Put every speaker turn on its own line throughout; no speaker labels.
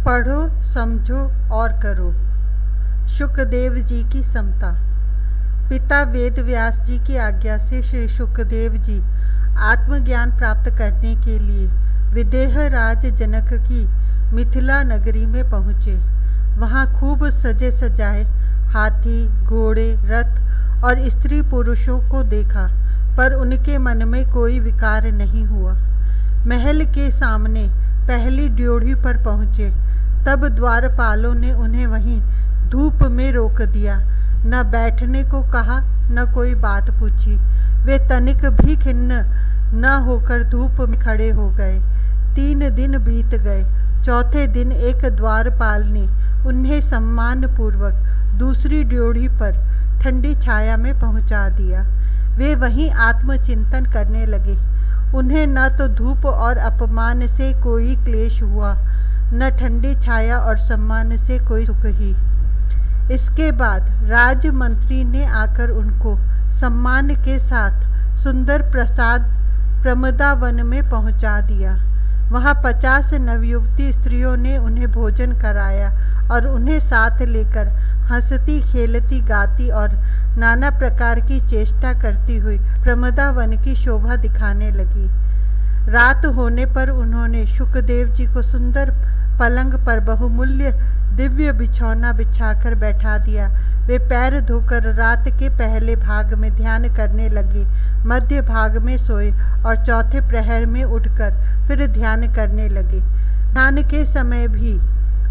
पढ़ो, समझो और करो। शुकदेव जी की समता। पिता वेद व्यास जी की आज्ञा से श्री शुकदेव जी आत्मज्ञान प्राप्त करने के लिए विदेह राज जनक की मिथिला नगरी में पहुँचे। वहाँ खूब सजे सजाए हाथी, घोड़े, रथ और स्त्री पुरुषों को देखा, पर उनके मन में कोई विकार नहीं हुआ। महल के सामने पहली ड्योढ़ी पर पहुँचे, तब द्वारपालों ने उन्हें वहीं धूप में रोक दिया। न बैठने को कहा, न कोई बात पूछी। वे तनिक भी खिन्न न होकर धूप में खड़े हो गए। 3 दिन बीत गए। चौथे दिन एक द्वारपाल ने उन्हें सम्मानपूर्वक दूसरी ड्योढ़ी पर ठंडी छाया में पहुंचा दिया। वे वहीं आत्मचिंतन करने लगे। उन्हें न तो धूप और अपमान से कोई क्लेश हुआ, न ठंडी छाया और सम्मान से कोई सुख ही। इसके बाद राजमंत्री ने आकर उनको सम्मान के साथ सुंदर प्रसाद प्रमदावन में पहुंचा दिया। वहां 50 नवयुवती स्त्रियों ने उन्हें भोजन कराया और उन्हें साथ लेकर हंसती, खेलती, गाती और नाना प्रकार की चेष्टा करती हुई प्रमदावन की शोभा दिखाने लगी। रात होने पर उन्होंने शुकदेव जी को सुंदर पलंग पर बहुमूल्य दिव्य बिछौना बिछाकर बैठा दिया। वे पैर धोकर रात के पहले भाग में ध्यान करने लगे, मध्य भाग में सोए और चौथे प्रहर में उठकर फिर ध्यान करने लगे। ध्यान के समय भी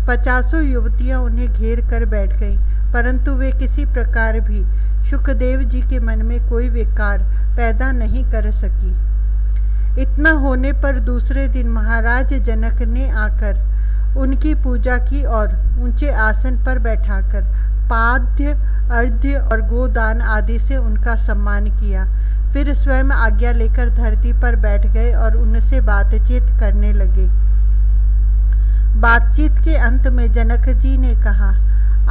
50 युवतियां उन्हें घेर कर बैठ गईं, परंतु वे किसी प्रकार भी शुकदेव जी के मन में कोई विकार पैदा नहीं कर सकी। इतना होने पर दूसरे दिन महाराज जनक ने आकर उनकी पूजा की और ऊंचे आसन पर बैठाकर पाद्य, अर्घ्य और गोदान आदि से उनका सम्मान किया। फिर स्वयं आज्ञा लेकर धरती पर बैठ गए और उनसे बातचीत करने लगे। बातचीत के अंत में जनक जी ने कहा,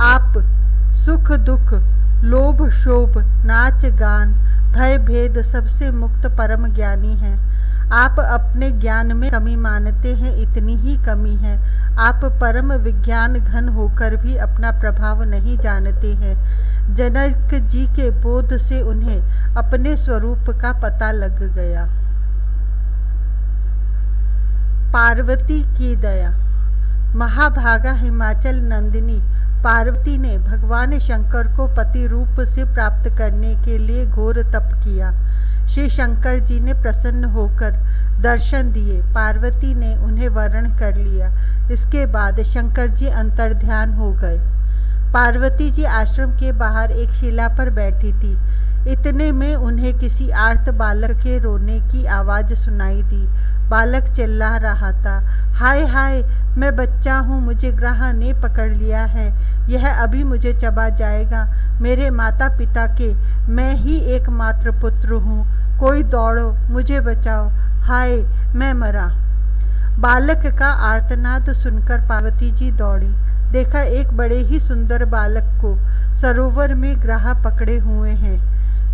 आप सुख दुख, लोभ शोभ, नाच गान, भय भेद सबसे मुक्त परम ज्ञानी हैं। आप अपने ज्ञान में कमी मानते हैं, इतनी ही कमी है। आप परम विज्ञान घन होकर भी अपना प्रभाव नहीं जानते हैं। जनक जी के बोध से उन्हें अपने स्वरूप का पता लग गया। पार्वती की दया। महाभागा हिमाचल नंदिनी पार्वती ने भगवान शंकर को पति रूप से प्राप्त करने के लिए घोर तप किया। श्री शंकर जी ने प्रसन्न होकर दर्शन दिए। पार्वती ने उन्हें वरण कर लिया। इसके बाद शंकर जी अंतर्ध्यान हो गए। पार्वती जी आश्रम के बाहर एक शिला पर बैठी थी। इतने में उन्हें किसी आर्त बालक के रोने की आवाज़ सुनाई दी। बालक चिल्ला रहा था, हाय हाय, मैं बच्चा हूँ, मुझे ग्रह ने पकड़ लिया है, यह अभी मुझे चबा जाएगा। मेरे माता पिता के मैं ही एकमात्र पुत्र हूँ, कोई दौड़ो, मुझे बचाओ, हाय मैं मरा। बालक का आर्तनाद सुनकर पार्वती जी दौड़ी। देखा एक बड़े ही सुंदर बालक को सरोवर में ग्रह पकड़े हुए हैं।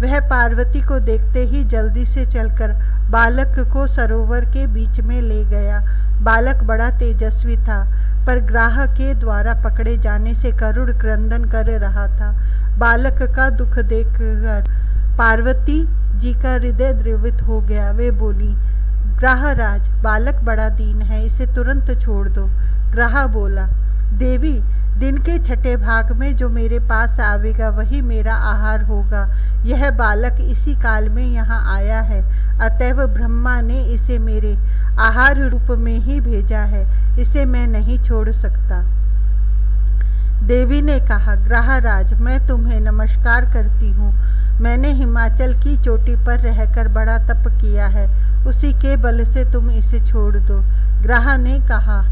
वह पार्वती को देखते ही जल्दी से चलकर बालक को सरोवर के बीच में ले गया। बालक बड़ा तेजस्वी था, पर ग्राह के द्वारा पकड़े जाने से करुण क्रंदन कर रहा था। बालक का दुख देखकर पार्वती जी का हृदय द्रवित हो गया। वे बोली, ग्राहराज, बालक बड़ा दीन है, इसे तुरंत छोड़ दो। ग्राह बोला, देवी, दिन के छठे भाग में जो मेरे पास आवेगा वही मेरा आहार होगा। यह बालक इसी काल में यहाँ आया है, अतएव ब्रह्मा ने इसे मेरे आहार रूप में ही भेजा है, इसे मैं नहीं छोड़ सकता। देवी ने कहा, ग्राहराज, मैं तुम्हें नमस्कार करती हूँ। मैंने हिमाचल की चोटी पर रहकर बड़ा तप किया है, उसी के बल से तुम इसे छोड़ दो। ग्राह ने कहा,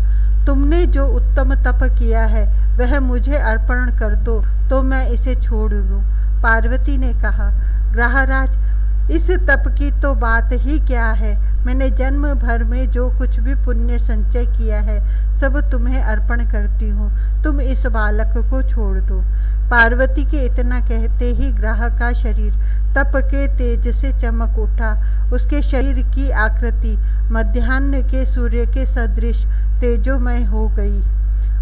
तुमने जो उत्तम तप किया है वह मुझे अर्पण कर दो तो मैं इसे छोड़ दूँ। पार्वती ने कहा, ग्राहराज, इस तप की तो बात ही क्या है। मैंने जन्म भर में जो कुछ भी पुण्य संचय किया है सब तुम्हें अर्पण करती हूँ, तुम इस बालक को छोड़ दो। पार्वती के इतना कहते ही ग्राह का शरीर तप के तेज से चमक उठा। उसके शरीर की आकृति मध्याह्न के सूर्य के सदृश तेजोमय हो गई।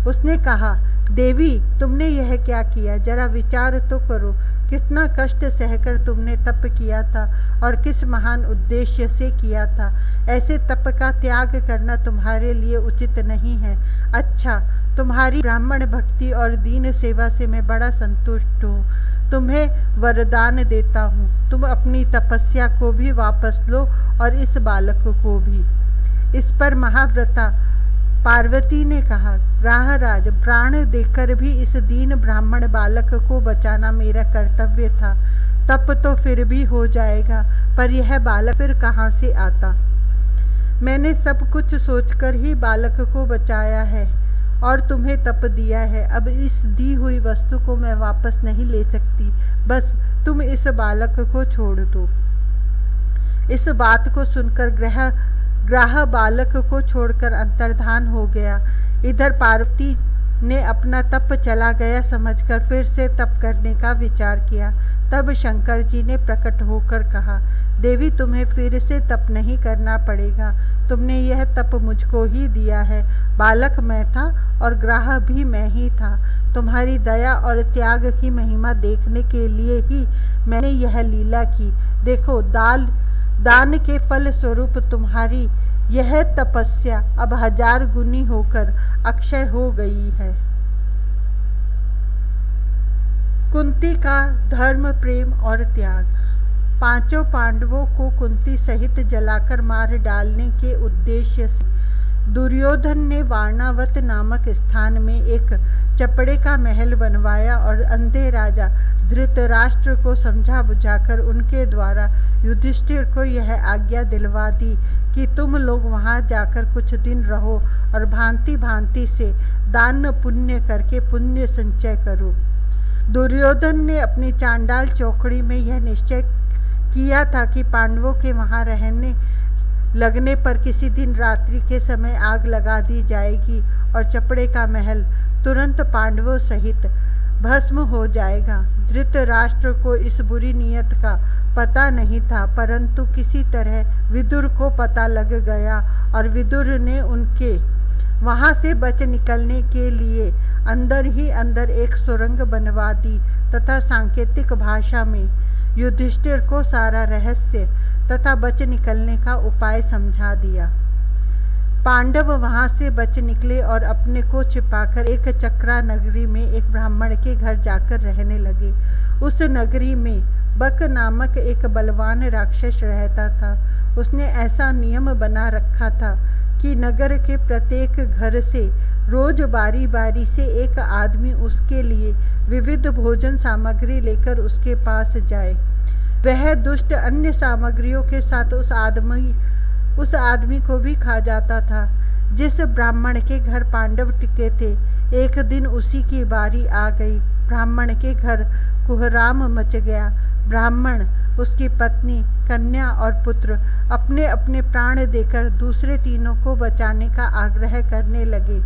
उसने कहा, देवी तुमने यह क्या किया, जरा विचार तो करो। कितना कष्ट सहकर तुमने तप किया था और किस महान उद्देश्य से किया था। ऐसे तप का त्याग करना तुम्हारे लिए उचित नहीं है। अच्छा, तुम्हारी ब्राह्मण भक्ति और दीन सेवा से मैं बड़ा संतुष्ट हूँ। तुम्हें वरदान देता हूँ, तुम अपनी तपस्या को भी वापस लो और इस बालक को भी। इस पर महाव्रता पार्वती ने कहा, ग्राहराज, प्राण देकर भी इस दीन ब्राह्मण बालक को बचाना मेरा कर्तव्य था। तप तो फिर भी हो जाएगा, पर यह बालक फिर कहाँ से आता। मैंने सब कुछ सोचकर ही बालक को बचाया है और तुम्हें तप दिया है। अब इस दी हुई वस्तु को मैं वापस नहीं ले सकती। बस तुम इस बालक को छोड़ दो। इस बात को सुनकर ग्राह बालक को छोड़कर अंतर्धान हो गया। इधर पार्वती ने अपना तप चला गया समझकर फिर से तप करने का विचार किया। तब शंकर जी ने प्रकट होकर कहा, देवी तुम्हें फिर से तप नहीं करना पड़ेगा। तुमने यह तप मुझको ही दिया है। बालक मैं था और ग्राह भी मैं ही था। तुम्हारी दया और त्याग की महिमा देखने के लिए ही मैंने यह लीला की। देखो, दान के फल स्वरूप तुम्हारी यह तपस्या अब 1000 गुनी होकर अक्षय हो गई है। कुंती का धर्म, प्रेम और त्याग। 5 पांडवों को कुंती सहित जलाकर मार डालने के उद्देश्य से दुर्योधन ने वारणावत नामक स्थान में एक चपड़े का महल बनवाया और अंधे राजा धृतराष्ट्र को समझा बुझाकर उनके द्वारा युधिष्ठिर को यह आज्ञा दिलवा दी कि तुम लोग वहां जाकर कुछ दिन रहो और भांति भांति से दान पुण्य करके पुण्य संचय करो। दुर्योधन ने अपनी चांडाल चौकड़ी में यह निश्चय किया था कि पांडवों के वहां रहने लगने पर किसी दिन रात्रि के समय आग लगा दी जाएगी और चपड़े का महल तुरंत पांडवों सहित भस्म हो जाएगा। धृतराष्ट्र को इस बुरी नीयत का पता नहीं था, परंतु किसी तरह विदुर को पता लग गया और विदुर ने उनके वहां से बच निकलने के लिए अंदर ही अंदर एक सुरंग बनवा दी तथा सांकेतिक भाषा में युधिष्ठिर को सारा रहस्य तथा बच निकलने का उपाय समझा दिया। पांडव वहां से बच निकले और अपने को छिपाकर एक चक्रा नगरी में एक ब्राह्मण के घर जाकर रहने लगे। उस नगरी में बक नामक एक बलवान राक्षस रहता था। उसने ऐसा नियम बना रखा था कि नगर के प्रत्येक घर से रोज बारी बारी से एक आदमी उसके लिए विविध भोजन सामग्री लेकर उसके पास जाए। वह दुष्ट अन्य सामग्रियों के साथ उस आदमी को भी खा जाता था। जिस ब्राह्मण के घर पांडव टिके थे, एक दिन उसी की बारी आ गई। ब्राह्मण के घर कुहराम मच गया। ब्राह्मण, उसकी पत्नी, कन्या और पुत्र अपने अपने प्राण देकर दूसरे तीनों को बचाने का आग्रह करने लगे।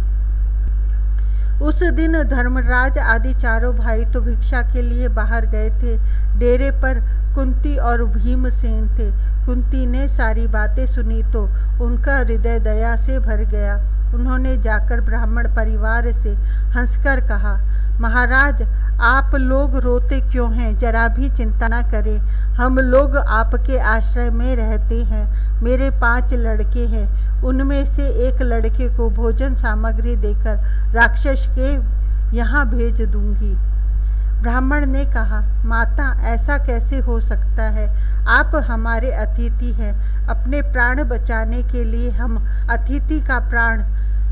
उस दिन धर्मराज आदि चारों भाई तो भिक्षा के लिए बाहर गए थे। डेरे पर कुंती और भीमसेन थे। कुंती ने सारी बातें सुनी तो उनका हृदय दया से भर गया। उन्होंने जाकर ब्राह्मण परिवार से हंसकर कहा, महाराज, आप लोग रोते क्यों हैं? जरा भी चिंता न करें, हम लोग आपके आश्रय में रहते हैं। मेरे 5 लड़के हैं, उनमें से एक लड़के को भोजन सामग्री देकर राक्षस के यहाँ भेज दूंगी। ब्राह्मण ने कहा, माता, ऐसा कैसे हो सकता है? आप हमारे अतिथि हैं। अपने प्राण बचाने के लिए हम अतिथि का प्राण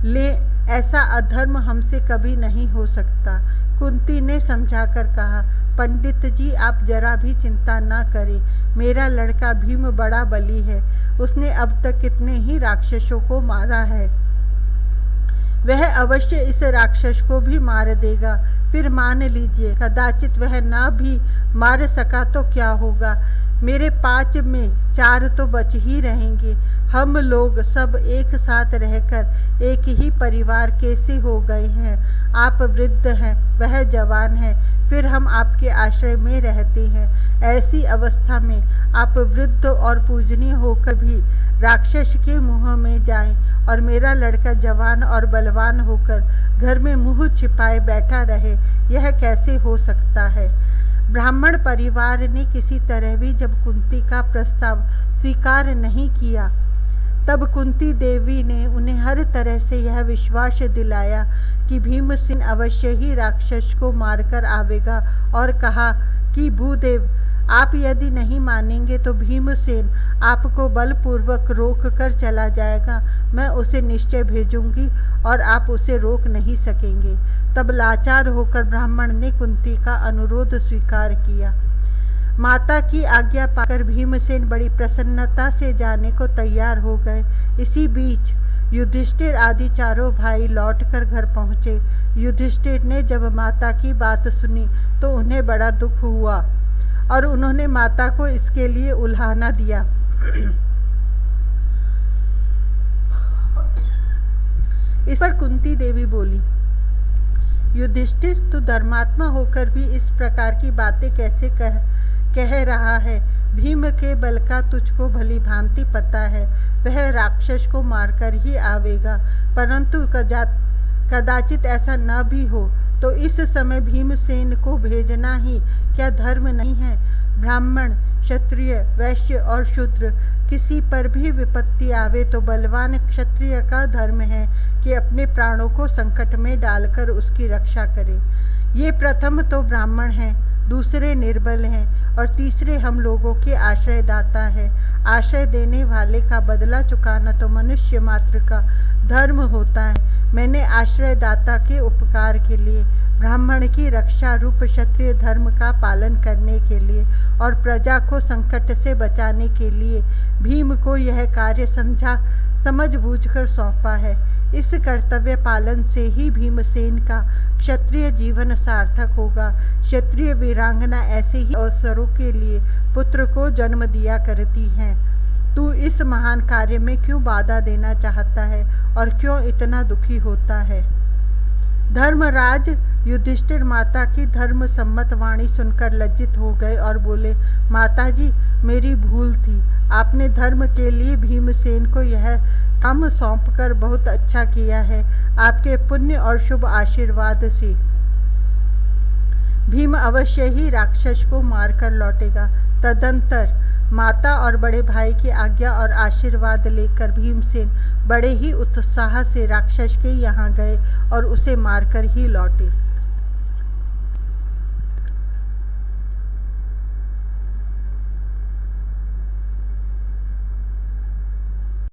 लें, ऐसा अधर्म हमसे कभी नहीं हो सकता। कुंती ने समझाकर कहा, पंडित जी, आप जरा भी चिंता न करें। मेरा लड़का भीम बड़ा बली है। उसने अब तक कितने ही राक्षसों को मारा है। वह अवश्य इस राक्षस को भी मार देगा। फिर मान लीजिए कदाचित वह ना भी मार सका तो क्या होगा? मेरे 5 में 4 तो बच ही रहेंगे। हम लोग सब एक साथ रहकर एक ही परिवार कैसे हो गए हैं। आप वृद्ध हैं, वह जवान है, फिर हम आपके आश्रय में रहते हैं। ऐसी अवस्था में आप वृद्ध और पूजनीय होकर भी राक्षस के मुँह में जाएं और मेरा लड़का जवान और बलवान होकर घर में मुँह छिपाए बैठा रहे, यह कैसे हो सकता है। ब्राह्मण परिवार ने किसी तरह भी जब कुंती का प्रस्ताव स्वीकार नहीं किया, तब कुंती देवी ने उन्हें हर तरह से यह विश्वास दिलाया कि भीमसेन अवश्य ही राक्षस को मारकर आवेगा और कहा कि भूदेव, आप यदि नहीं मानेंगे तो भीमसेन आपको बलपूर्वक रोक कर चला जाएगा। मैं उसे निश्चय भेजूंगी और आप उसे रोक नहीं सकेंगे। तब लाचार होकर ब्राह्मण ने कुंती का अनुरोध स्वीकार किया। माता की आज्ञा पाकर भीमसेन बड़ी प्रसन्नता से जाने को तैयार हो गए। इसी बीच युधिष्ठिर आदि चारों भाई लौटकर घर पहुँचे। युधिष्ठिर ने जब माता की बात सुनी तो उन्हें बड़ा दुख हुआ और उन्होंने माता को इसके लिए उल्हाना दिया। इस पर कुंती देवी बोली, युधिष्ठिर, तू धर्मात्मा होकर भी इस प्रकार की बातें कैसे कह रहा है। भीम के बल का तुझको भली भांति पता है, वह राक्षस को मारकर ही आवेगा, परंतु कदाचित ऐसा न भी हो तो इस समय भीमसेन को भेजना ही क्या धर्म नहीं है। ब्राह्मण, क्षत्रिय, वैश्य और शूद्र किसी पर भी विपत्ति आवे तो बलवान क्षत्रिय का धर्म है कि अपने प्राणों को संकट में डालकर उसकी रक्षा करे। ये प्रथम तो ब्राह्मण हैं, दूसरे निर्बल हैं और तीसरे हम लोगों के आश्रयदाता है। आश्रय देने वाले का बदला चुकाना तो मनुष्य मात्र का धर्म होता है। मैंने आश्रयदाता के उपकार के लिए, ब्राह्मण की रक्षा रूप क्षत्रिय धर्म का पालन करने के लिए और प्रजा को संकट से बचाने के लिए भीम को यह कार्य समझ बूझकर सौंपा है। इस कर्तव्य पालन से ही भीमसेन का क्षत्रिय जीवन सार्थक होगा। क्षत्रिय वीरांगना ऐसे ही अवसरों के लिए पुत्र को जन्म दिया करती हैं। तू इस महान कार्य में क्यों बाधा देना चाहता है और क्यों इतना दुखी होता है। धर्मराज युधिष्ठिर माता की धर्म सम्मत वाणी सुनकर लज्जित हो गए और बोले, माताजी, मेरी भूल थी। आपने धर्म के लिए भीमसेन को यह काम सौंपकर बहुत अच्छा किया है। आपके पुण्य और शुभ आशीर्वाद से भीम अवश्य ही राक्षस को मारकर लौटेगा। तदंतर माता और बड़े भाई की आज्ञा और आशीर्वाद लेकर भीमसेन बड़े ही उत्साह से राक्षस के यहाँ गए और उसे मारकर ही लौटे।